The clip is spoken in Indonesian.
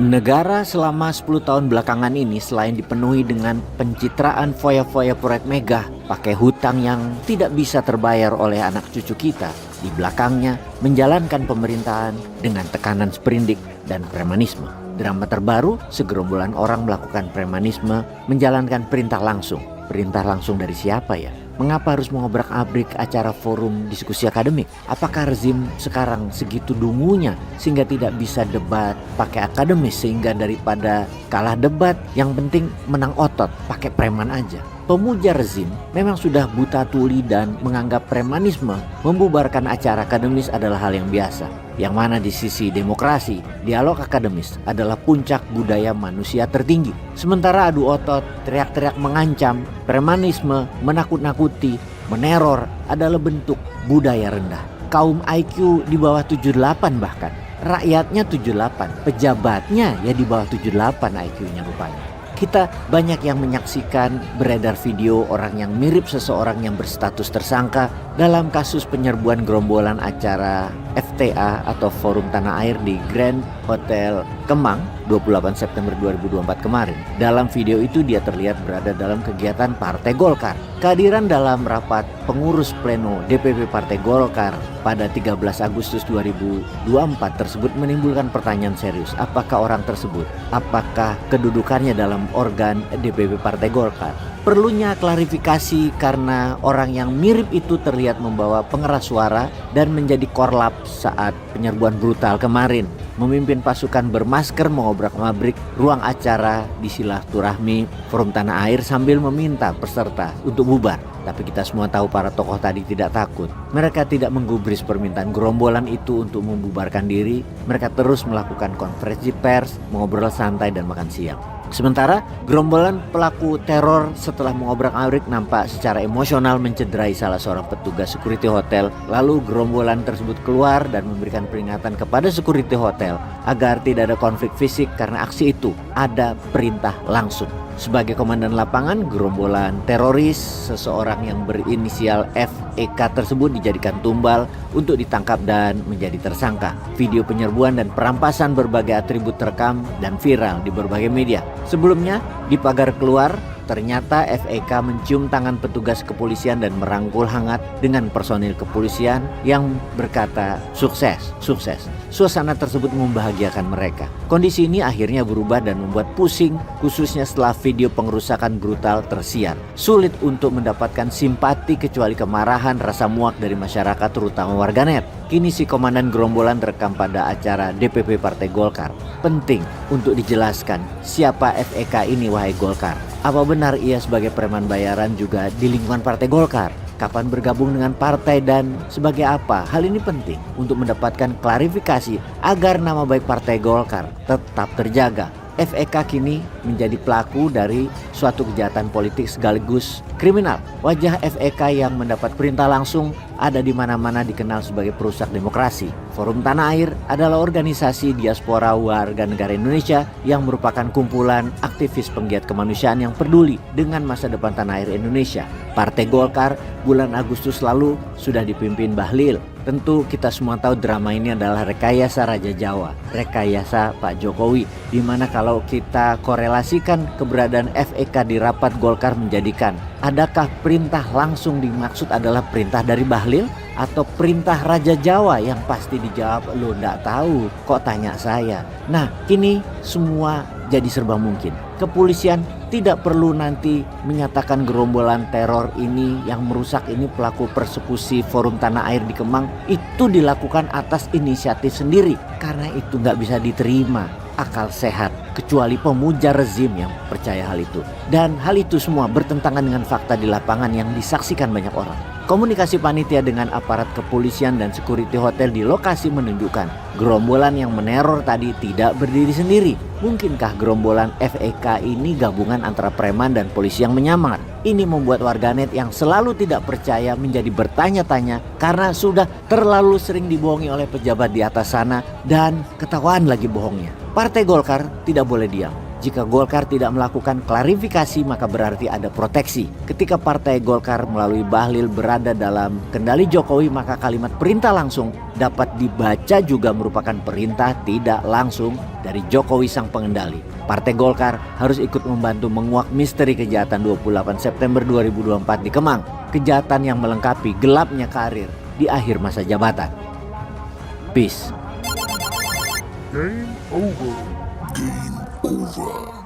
Negara selama 10 tahun belakangan ini selain dipenuhi dengan pencitraan foya-foya proyek megah pakai hutang yang tidak bisa terbayar oleh anak cucu kita, di belakangnya menjalankan pemerintahan dengan tekanan sprindik dan premanisme. Drama terbaru, segerombolan orang melakukan premanisme menjalankan perintah langsung. Perintah langsung dari siapa ya? Mengapa harus mengobrak-abrik acara forum diskusi akademik? Apakah rezim sekarang segitu dungunya sehingga tidak bisa debat pakai akademis, sehingga daripada kalah debat yang penting menang otot pakai preman aja? Pemuja rezim memang sudah buta tuli dan menganggap premanisme membubarkan acara akademis adalah hal yang biasa. Yang mana di sisi demokrasi, dialog akademis adalah puncak budaya manusia tertinggi. Sementara adu otot, teriak-teriak mengancam, premanisme, menakut-nakuti, meneror adalah bentuk budaya rendah. Kaum IQ di bawah 78 bahkan. Rakyatnya 78, pejabatnya ya di bawah 78 IQ-nya rupanya. Kita banyak yang menyaksikan beredar video orang yang mirip seseorang yang berstatus tersangka dalam kasus penyerbuan gerombolan acara FTA atau Forum Tanah Air di Grand Hotel Kemang 28 September 2024 kemarin. Dalam video itu dia terlihat berada dalam kegiatan Partai Golkar. Kehadiran dalam rapat pengurus pleno DPP Partai Golkar pada 13 Agustus 2024 tersebut menimbulkan pertanyaan serius. Apakah orang tersebut? Apakah kedudukannya dalam organ DPP Partai Golkar? Perlunya klarifikasi karena orang yang mirip itu terlihat membawa pengeras suara dan menjadi korlap saat penyerbuan brutal kemarin. Memimpin pasukan bermasker mengobrak-abrik ruang acara di silaturahmi Forum Tanah Air sambil meminta peserta untuk bubar. Tapi kita semua tahu para tokoh tadi tidak takut. Mereka tidak menggubris permintaan gerombolan itu untuk membubarkan diri. Mereka terus melakukan konferensi pers, mengobrol santai dan makan siang. Sementara gerombolan pelaku teror setelah mengobrak-abrik nampak secara emosional mencederai salah seorang petugas security hotel. Lalu gerombolan tersebut keluar dan memberikan peringatan kepada security hotel agar tidak ada konflik fisik karena aksi itu ada perintah langsung. Sebagai komandan lapangan, gerombolan teroris seseorang yang berinisial FEK tersebut dijadikan tumbal untuk ditangkap dan menjadi tersangka. Video penyerbuan dan perampasan berbagai atribut terekam dan viral di berbagai media. Sebelumnya, di pagar keluar, ternyata FEK mencium tangan petugas kepolisian dan merangkul hangat dengan personil kepolisian yang berkata, "Sukses, sukses." Suasana tersebut membahagiakan mereka. Kondisi ini akhirnya berubah dan membuat pusing, khususnya setelah video pengerusakan brutal tersiar. Sulit untuk mendapatkan simpati kecuali kemarahan, rasa muak dari masyarakat terutama warganet. Kini si komandan gerombolan terekam pada acara DPP Partai Golkar. Penting untuk dijelaskan siapa FEK ini wahai Golkar. Apa benar ia sebagai preman bayaran juga di lingkungan Partai Golkar? Kapan bergabung dengan partai dan sebagai apa? Hal ini penting untuk mendapatkan klarifikasi agar nama baik Partai Golkar tetap terjaga. FEK kini menjadi pelaku dari suatu kejahatan politik sekaligus kriminal. Wajah FEK yang mendapat perintah langsung ada di mana-mana dikenal sebagai perusak demokrasi. Forum Tanah Air adalah organisasi diaspora warga negara Indonesia yang merupakan kumpulan aktivis penggiat kemanusiaan yang peduli dengan masa depan tanah air Indonesia. Partai Golkar bulan Agustus lalu sudah dipimpin Bahlil. Tentu kita semua tahu drama ini adalah rekayasa Raja Jawa, rekayasa Pak Jokowi, di mana kalau kita korelasikan keberadaan FEK di rapat Golkar menjadikan, adakah perintah langsung dimaksud adalah perintah dari Bahlil atau perintah Raja Jawa? Yang pasti dijawab, "Lo ndak tahu, kok tanya saya?" Nah, kini semua jadi serba mungkin. Kepolisian tidak perlu nanti menyatakan gerombolan teror ini yang merusak ini pelaku persekusi Forum Tanah Air di Kemang itu dilakukan atas inisiatif sendiri, karena itu nggak bisa diterima akal sehat kecuali pemuja rezim yang percaya hal itu. Dan hal itu semua bertentangan dengan fakta di lapangan yang disaksikan banyak orang. Komunikasi panitia dengan aparat kepolisian dan security hotel di lokasi menunjukkan gerombolan yang meneror tadi tidak berdiri sendiri. Mungkinkah gerombolan FEK ini gabungan antara preman dan polisi yang menyamar? Ini membuat warganet yang selalu tidak percaya menjadi bertanya-tanya karena sudah terlalu sering dibohongi oleh pejabat di atas sana dan ketahuan lagi bohongnya. Partai Golkar tidak boleh diam. Jika Golkar tidak melakukan klarifikasi maka berarti ada proteksi. Ketika Partai Golkar melalui Bahlil berada dalam kendali Jokowi maka kalimat perintah langsung dapat dibaca juga merupakan perintah tidak langsung dari Jokowi sang pengendali. Partai Golkar harus ikut membantu menguak misteri kejahatan 28 September 2024 di Kemang. Kejahatan yang melengkapi gelapnya karir di akhir masa jabatan. Peace. Game over. Game over.